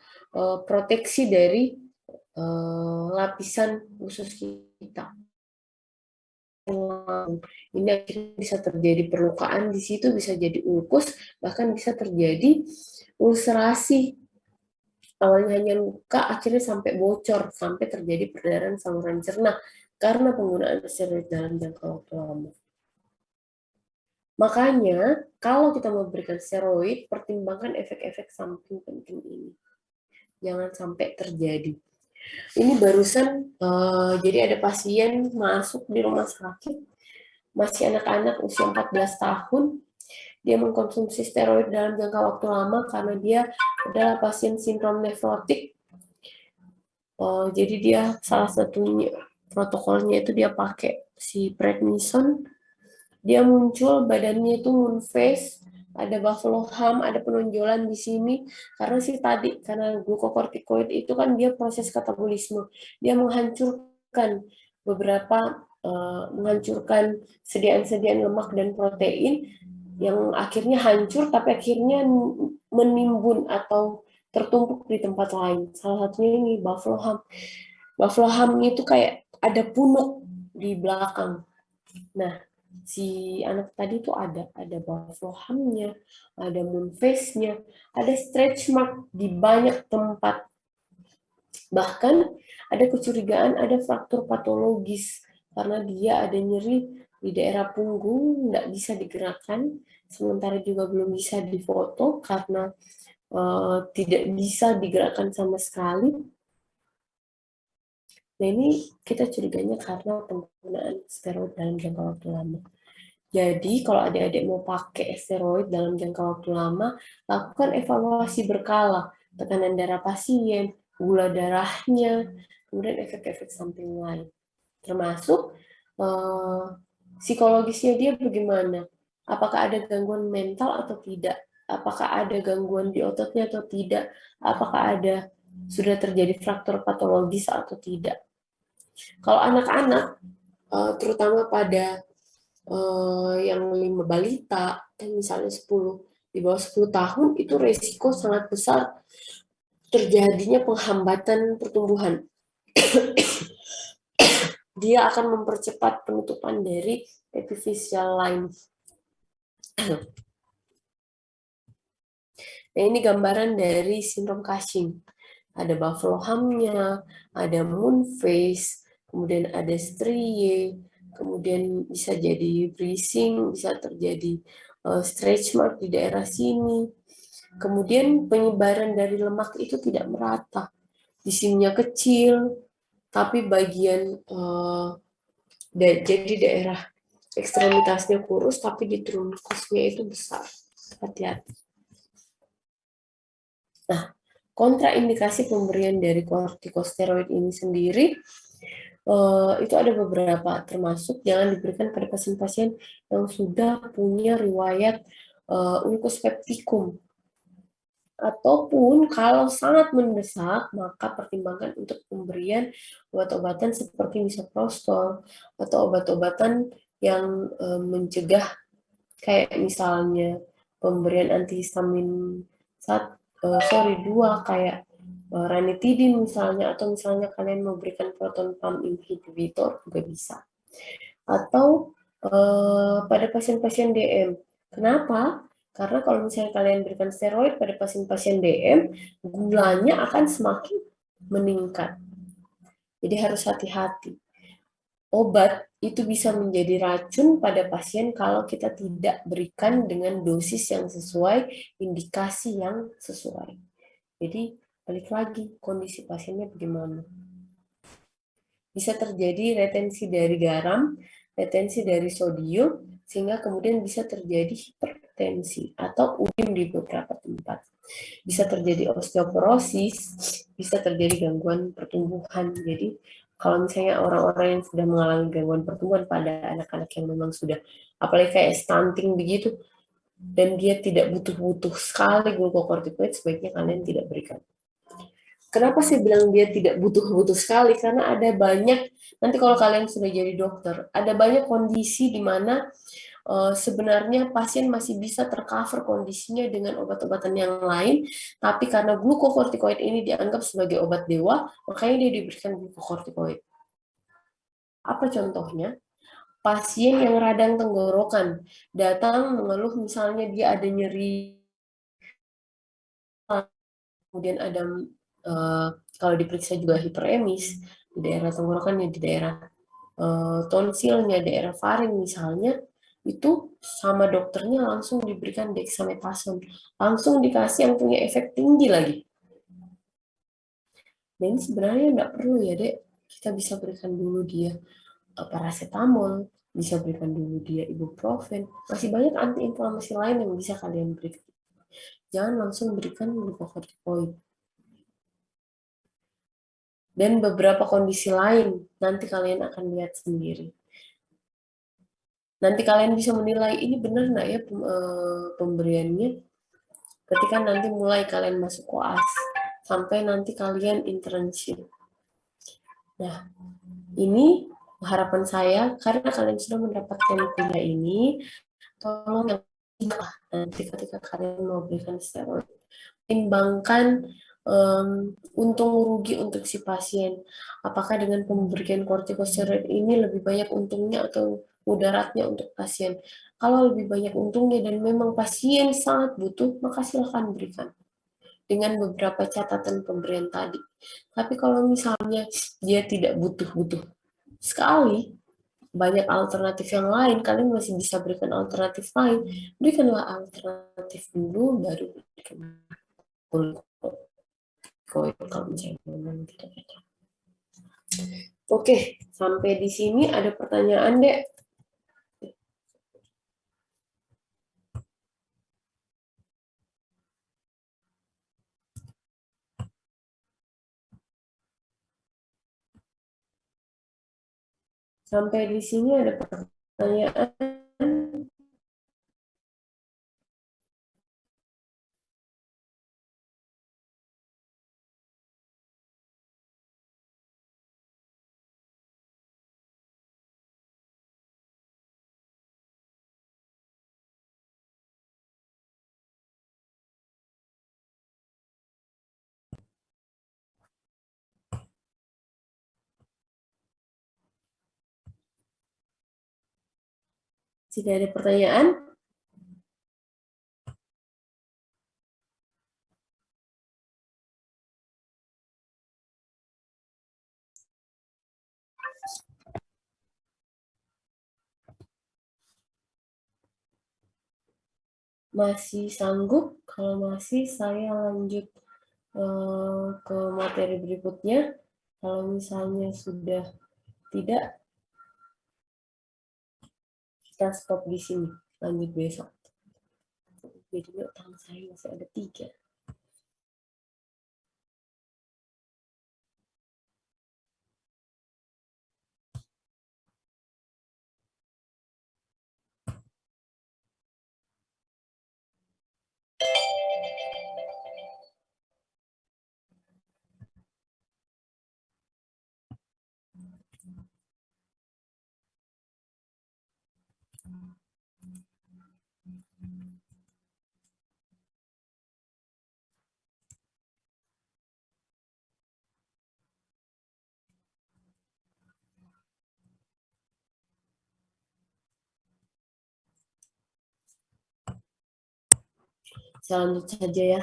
proteksi dari lapisan usus kita. Ini akhirnya bisa terjadi perlukaan di situ, bisa jadi ulkus, bahkan bisa terjadi ulcerasi. Awalnya hanya luka, akhirnya sampai bocor, sampai terjadi perdarahan saluran cerna karena penggunaan steroid dalam jangka waktu lama. Makanya, kalau kita memberikan steroid, pertimbangkan efek-efek samping penting ini. Jangan sampai terjadi. Ini barusan, jadi ada pasien masuk di rumah sakit, masih anak-anak usia 14 tahun, dia mengkonsumsi steroid dalam jangka waktu lama karena dia adalah pasien sindrom nefrotik. Jadi dia salah satunya protokolnya itu dia pakai si prednison. Dia muncul badannya itu moon face, ada buffalo hump, ada penonjolan di sini karena karena glukokortikoid itu kan dia proses katabolisme, dia menghancurkan menghancurkan sediaan-sediaan lemak dan protein yang akhirnya hancur tapi akhirnya menimbun atau tertumpuk di tempat lain. Salah satunya ini buffalo hump. Buffalo hump-nya itu kayak ada punuk di belakang. Nah, si anak tadi tuh ada buffalo hump-nya, ada moon face-nya, ada stretch mark di banyak tempat. Bahkan ada kecurigaan ada fraktur patologis karena dia ada nyeri di daerah punggung, nggak bisa digerakkan, sementara juga belum bisa difoto karena tidak bisa digerakkan sama sekali. Nah, ini kita curiganya karena penggunaan steroid dalam jangka waktu lama. Jadi, kalau adik-adik mau pakai steroid dalam jangka waktu lama, lakukan evaluasi berkala, tekanan darah pasien, gula darahnya, kemudian efek-efek samping lain. Termasuk psikologisnya dia bagaimana? Apakah ada gangguan mental atau tidak? Apakah ada gangguan di ototnya atau tidak? Apakah sudah terjadi fraktur patologis atau tidak? Kalau anak-anak, terutama pada yang 5 balita, misalnya 10, di bawah 10 tahun, itu resiko sangat besar terjadinya penghambatan pertumbuhan. Dia akan mempercepat penutupan dari epiphyseal line. Nah, ini gambaran dari sindrom Cushing. Ada buffalo hump-nya, ada moon face, kemudian ada strie, kemudian bisa jadi bruising, bisa terjadi stretch mark di daerah sini. Kemudian penyebaran dari lemak itu tidak merata. Di sininya kecil, tapi bagian jadi daerah ekstremitasnya kurus, tapi di trunkusnya itu besar. Hati-hati. Nah, kontraindikasi pemberian dari kortikosteroid ini sendiri itu ada beberapa, termasuk jangan diberikan pada pasien-pasien yang sudah punya riwayat ulkus peptikum. Ataupun kalau sangat mendesak, maka pertimbangkan untuk pemberian obat-obatan seperti misoprostol atau obat-obatan yang mencegah, kayak misalnya pemberian antihistamin dua kayak ranitidin misalnya, atau misalnya kalian mau berikan proton pump inhibitor juga bisa. Atau pada pasien-pasien DM. Kenapa? Karena kalau misalnya kalian berikan steroid pada pasien-pasien DM, gulanya akan semakin meningkat. Jadi harus hati-hati. Obat itu bisa menjadi racun pada pasien kalau kita tidak berikan dengan dosis yang sesuai, indikasi yang sesuai. Jadi balik lagi, kondisi pasiennya bagaimana. Bisa terjadi retensi dari garam, retensi dari sodium, sehingga kemudian bisa terjadi hipertensi atau urin di beberapa tempat. Bisa terjadi osteoporosis, bisa terjadi gangguan pertumbuhan. Jadi kalau misalnya orang-orang yang sudah mengalami gangguan pertumbuhan pada anak-anak yang memang sudah, apalagi kayak stunting begitu, dan dia tidak butuh-butuh sekali glukokortikoid, sebaiknya kalian tidak berikan. Kenapa saya bilang dia tidak butuh-butuh sekali? Karena ada banyak, nanti kalau kalian sudah jadi dokter, ada banyak kondisi di mana sebenarnya pasien masih bisa tercover kondisinya dengan obat-obatan yang lain, tapi karena glukokortikoid ini dianggap sebagai obat dewa, makanya dia diberikan glukokortikoid. Apa contohnya? Pasien yang radang tenggorokan, datang mengeluh misalnya dia ada nyeri, kemudian ada kalau diperiksa juga hiperemis di daerah tenggorokan, di daerah tonsilnya, daerah faring misalnya, itu sama dokternya langsung diberikan dexamethasone, langsung dikasih yang punya efek tinggi lagi. Dan ini sebenarnya nggak perlu ya dek, kita bisa berikan dulu dia paracetamol, bisa berikan dulu dia ibuprofen, masih banyak antiinflamasi lain yang bisa kalian berikan. Jangan langsung berikan glukokortikoid. Dan beberapa kondisi lain, nanti kalian akan lihat sendiri. Nanti kalian bisa menilai ini benar nggak ya pemberiannya ketika nanti mulai kalian masuk koas sampai nanti kalian internship. Nah, ini harapan saya karena kalian sudah mendapatkan kuliah ini, tolong yang nanti ketika kalian mau berikan steroid, timbangkan untung rugi untuk si pasien. Apakah dengan pemberian kortikosteroid ini lebih banyak untungnya atau mudaratnya untuk pasien? Kalau lebih banyak untungnya dan memang pasien sangat butuh, maka silakan berikan dengan beberapa catatan pemberian tadi. Tapi kalau misalnya dia tidak butuh-butuh sekali, banyak alternatif yang lain, kalian masih bisa berikan alternatif lain. Berikanlah alternatif dulu, baru berikan kalau misalnya memang tidak ada. Oke, sampai di sini ada pertanyaan, Dek? Sampai di sini ada pertanyaan. Tidak ada pertanyaan? Masih sanggup? Kalau masih, saya lanjut ke materi berikutnya. Kalau misalnya sudah tidak, kita stop di sini. Lanjut besok. Jadi utang saya masih ada 3. Saya lanjut saja ya.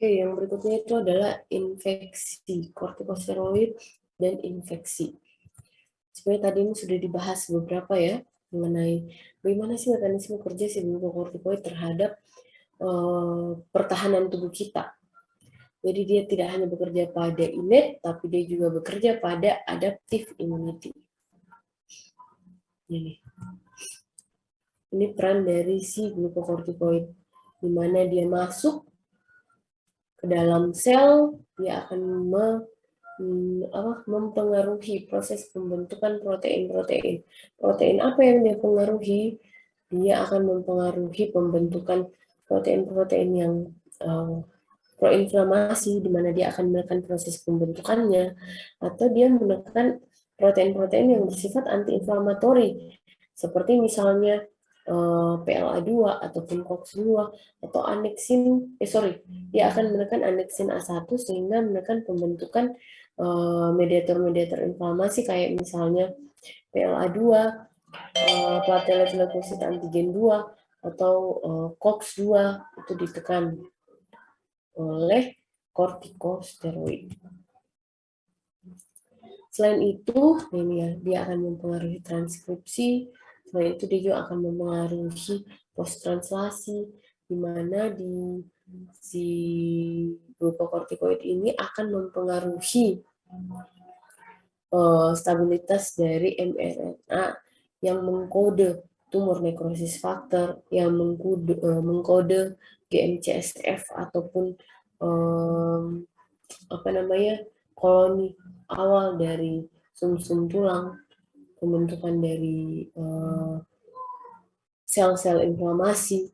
Oke, yang berikutnya itu adalah infeksi kortikosteroid dan infeksi. Sebenarnya tadi ini sudah dibahas beberapa ya mengenai bagaimana sih mekanisme kerja si glukokortikoid terhadap pertahanan tubuh kita. Jadi dia tidak hanya bekerja pada innate, tapi dia juga bekerja pada adaptive immunity. Ini peran dari si glukokortikoid, di mana dia masuk ke dalam sel, dia akan mempengaruhi proses pembentukan protein-protein. Protein apa yang dia pengaruhi? Dia akan mempengaruhi pembentukan protein-protein yang proinflamasi, di mana dia akan menekan proses pembentukannya, atau dia menekan protein-protein yang bersifat anti-inflamatori, seperti misalnya PLA2 ataupun COX-2 atau aneksin, dia akan menekan aneksin A1 sehingga menekan pembentukan mediator-mediator inflamasi kayak misalnya PLA2, platelet leukosit antigen 2, atau COX-2 itu ditekan oleh kortikosteroid. Selain itu, ini ya, dia akan mempengaruhi transkripsi. Selain itu, dia juga akan mempengaruhi post-translasi, di mana di si glukokortikoid ini akan mempengaruhi stabilitas dari mRNA yang mengkode tumor necrosis factor, yang mengkode GM-CSF ataupun koloni awal dari sumsum tulang, pembentukan dari sel-sel inflamasi.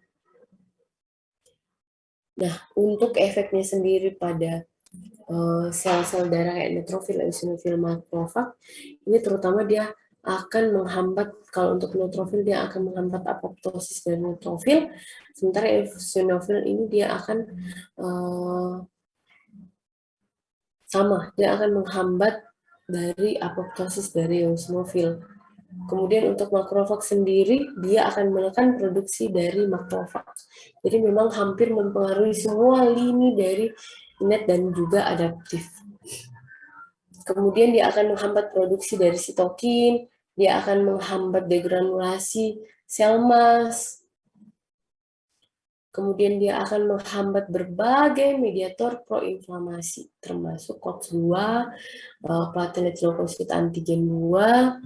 Nah, untuk efeknya sendiri pada sel-sel darah kayak neutrofil, eosinofil, makrofag, ini terutama dia akan menghambat, kalau untuk neutrofil dia akan menghambat apoptosis dari neutrofil, sementara eosinofil ini dia akan dia akan menghambat dari apoptosis dari eosinofil. Kemudian untuk makrofag sendiri, dia akan menekan produksi dari makrofag. Jadi memang hampir mempengaruhi semua lini dari innate dan juga adaptif. Kemudian dia akan menghambat produksi dari sitokin, dia akan menghambat degranulasi sel mas. Kemudian dia akan menghambat berbagai mediator proinflamasi, termasuk COX-2, platelet leukosit antigen 2.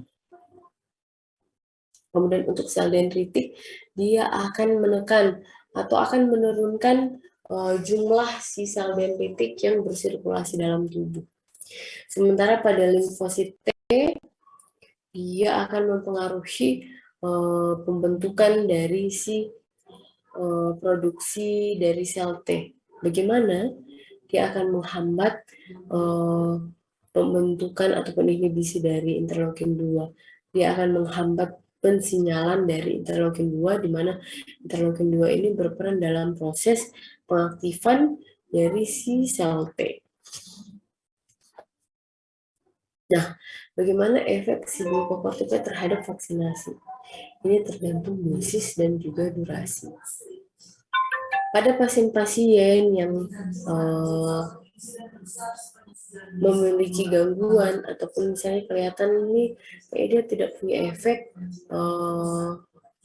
Kemudian untuk sel dendritik, dia akan menekan atau akan menurunkan jumlah si sel dendritik yang bersirkulasi dalam tubuh. Sementara pada limfosit T, dia akan mempengaruhi pembentukan dari si produksi dari sel T. Bagaimana? Dia akan menghambat pembentukan ataupun inhibisi dari interleukin 2. Dia akan menghambat pensinyalan dari interleukin 2, di mana interleukin 2 ini berperan dalam proses pengaktifan dari si sel T. Nah, bagaimana efek si glukokortikoid terhadap vaksinasi? Ini tergantung dosis dan juga durasi. Pada pasien-pasien yang memiliki gangguan ataupun misalnya kelihatan ini kayak dia tidak punya efek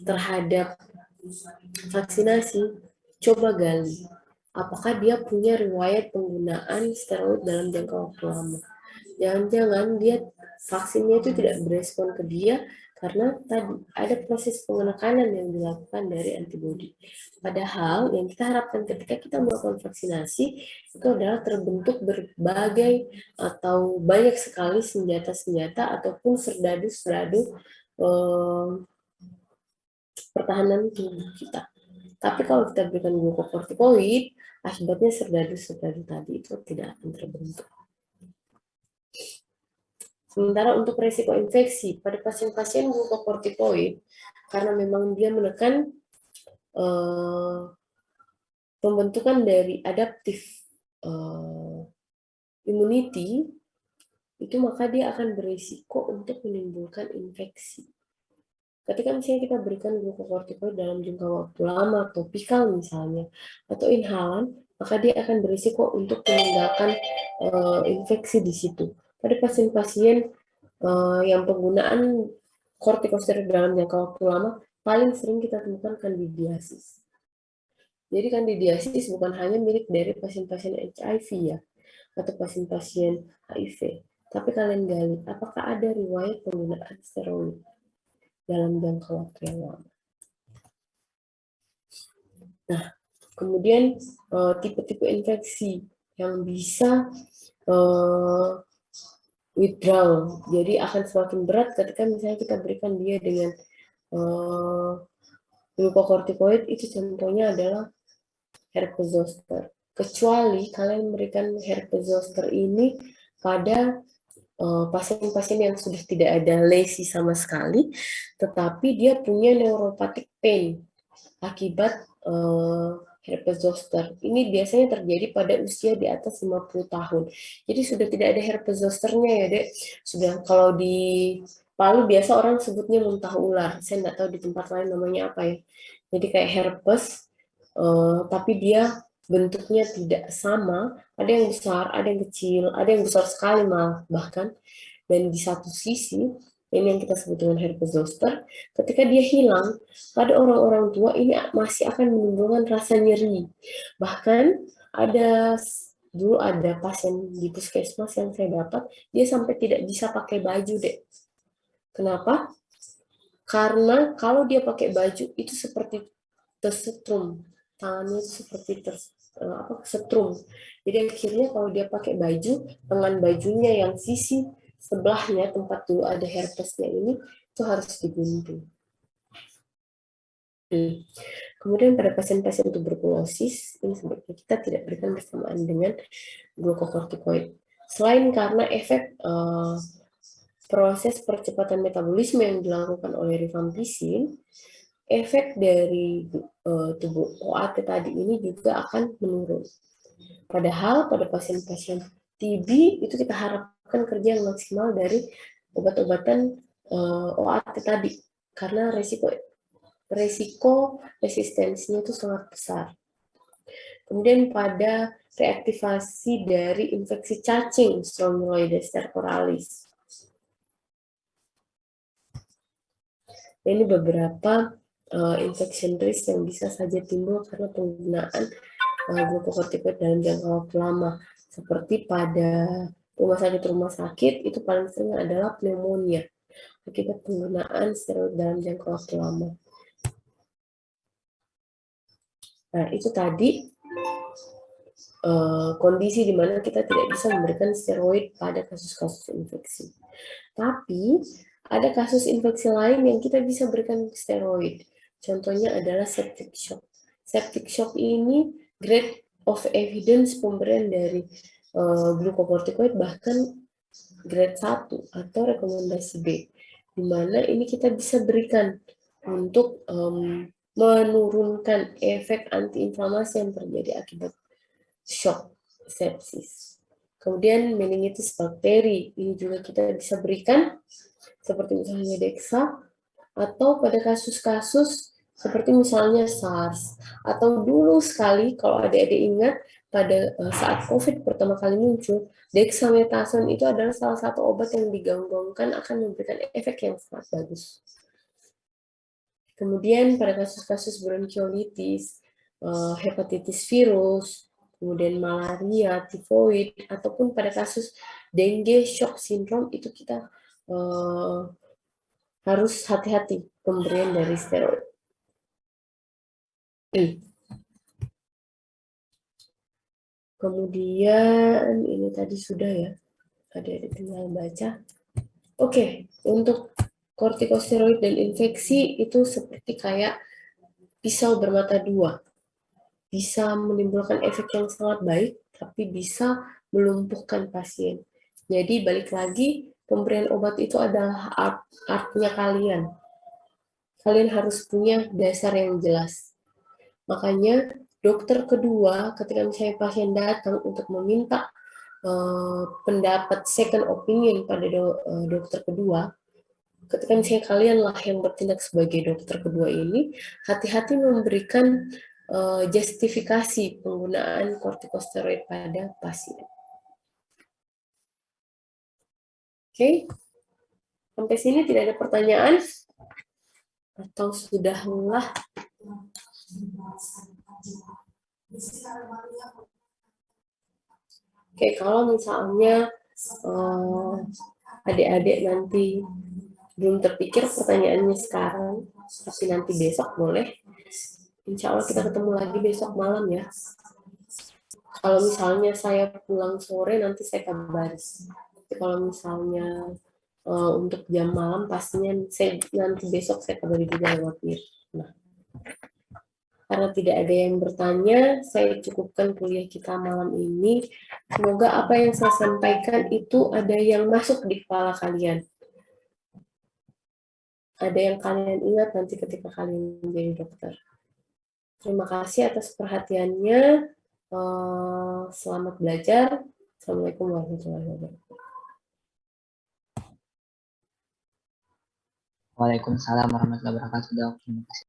terhadap vaksinasi, coba gali apakah dia punya riwayat penggunaan steroid dalam jangka waktu lama. Jangan-jangan dia vaksinnya itu tidak berespon ke dia karena tadi ada proses penekanan yang dilakukan dari antibodi. Padahal yang kita harapkan ketika kita melakukan vaksinasi itu adalah terbentuk berbagai atau banyak sekali senjata-senjata ataupun serdadu-serdadu pertahanan tubuh kita. Tapi kalau kita berikan glukokortikoid, akibatnya serdadu-serdadu tadi itu tidak akan terbentuk. Sementara untuk resiko infeksi pada pasien-pasien glukokortikoid, karena memang dia menekan pembentukan dari adaptif immunity, itu maka dia akan berisiko untuk menimbulkan infeksi. Ketika misalnya kita berikan glukokortikoid dalam jangka waktu lama, topikal misalnya, atau inhalan, maka dia akan berisiko untuk meninggalkan infeksi di situ. Pada pasien-pasien yang penggunaan kortikosteroid dalam jangka waktu lama, paling sering kita temukan kandidiasis. Jadi kandidiasis bukan hanya milik dari pasien-pasien HIV ya, atau pasien-pasien HIV. Tapi kalian gali, apakah ada riwayat penggunaan steroid dalam jangka waktu yang lama. Nah, kemudian tipe-tipe infeksi yang bisa withdrawal, jadi akan semakin berat ketika misalnya kita berikan dia dengan glukokortikoid, itu contohnya adalah herpes zoster. Kecuali kalian memberikan herpes zoster ini pada pasien-pasien yang sudah tidak ada lesi sama sekali, tetapi dia punya neuropathic pain akibat herpes zoster. Ini biasanya terjadi pada usia di atas 50 tahun. Jadi sudah tidak ada herpes zosternya ya, Dek. Sudah, kalau di Palu biasa orang sebutnya muntah ular. Saya nggak tahu di tempat lain namanya apa ya. Jadi kayak herpes, tapi dia bentuknya tidak sama, ada yang besar, ada yang kecil, ada yang besar sekali malah bahkan. Dan di satu sisi, ini yang kita sebut dengan herpes zoster, ketika dia hilang, pada orang-orang tua ini masih akan menimbulkan rasa nyeri. Bahkan dulu ada pasien di puskesmas yang saya dapat, dia sampai tidak bisa pakai baju, Dek. Kenapa? Karena kalau dia pakai baju itu seperti tersetrum, tangannya seperti setrum. Jadi akhirnya kalau dia pakai baju, lengan bajunya yang sisi sebelahnya tempat dulu ada herpesnya ini itu harus digunting. Kemudian pada pasien-pasien tuberkulosis ini sebaiknya kita tidak berikan bersamaan dengan glukokortikoid. Selain karena efek proses percepatan metabolisme yang dilakukan oleh rifampicin, efek dari tubuh OAT tadi ini juga akan menurun. Padahal pada pasien-pasien TB itu kita harapkan kerja yang maksimal dari obat-obatan OAT tadi, karena resiko resistensinya itu sangat besar. Kemudian pada reaktivasi dari infeksi cacing Strongyloides stercoralis. Ini beberapa infection risk yang bisa saja timbul karena penggunaan glukokortikoid dalam jangka waktu lama. Seperti pada rumah sakit itu paling sering adalah pneumonia akibat penggunaan steroid dalam jangka waktu lama. Nah, itu tadi kondisi di mana kita tidak bisa memberikan steroid pada kasus-kasus infeksi. Tapi ada kasus infeksi lain yang kita bisa berikan steroid. Contohnya adalah septic shock. Septic shock ini grade of evidence pemberian dari glukokortikoid bahkan grade 1 atau rekomendasi B, di mana ini kita bisa berikan untuk menurunkan efek antiinflamasi yang terjadi akibat shock sepsis. Kemudian meningitis bakteri ini juga kita bisa berikan seperti misalnya Dexa, atau pada kasus-kasus seperti misalnya SARS, atau dulu sekali kalau adik-adik ingat pada saat COVID pertama kali muncul, dexamethasone itu adalah salah satu obat yang digaung-gaungkan akan memberikan efek yang sangat bagus. Kemudian pada kasus-kasus bronkiolitis, hepatitis virus, kemudian malaria, tifoid, ataupun pada kasus dengue shock syndrome itu kita harus hati-hati pemberian dari steroid. Kemudian ini tadi sudah ya, ada tinggal baca. Oke, untuk kortikosteroid dan infeksi itu seperti kayak pisau bermata dua. Bisa menimbulkan efek yang sangat baik, tapi bisa melumpuhkan pasien. Jadi balik lagi, pemberian obat itu adalah artnya kalian. Kalian harus punya dasar yang jelas. Makanya dokter kedua, ketika misalnya pasien datang untuk meminta pendapat second opinion pada dokter kedua, ketika misalnya kalian lah yang bertindak sebagai dokter kedua ini, hati-hati memberikan justifikasi penggunaan kortikosteroid pada pasien. Oke, sampai sini tidak ada pertanyaan? Atau sudah lelah? Oke, kalau misalnya adik-adik nanti belum terpikir pertanyaannya sekarang, tapi nanti besok boleh. Insya Allah kita ketemu lagi besok malam ya. Kalau misalnya saya pulang sore, nanti saya kabari. Tapi kalau misalnya untuk jam malam, pastinya nanti besok saya kabari juga lewat mir. Nah, karena tidak ada yang bertanya, saya cukupkan kuliah kita malam ini. Semoga apa yang saya sampaikan itu ada yang masuk di kepala kalian. Ada yang kalian ingat nanti ketika kalian menjadi dokter. Terima kasih atas perhatiannya. Selamat belajar. Assalamualaikum warahmatullahi wabarakatuh. Waalaikumsalam warahmatullahi wabarakatuh, Dok. Terima kasih.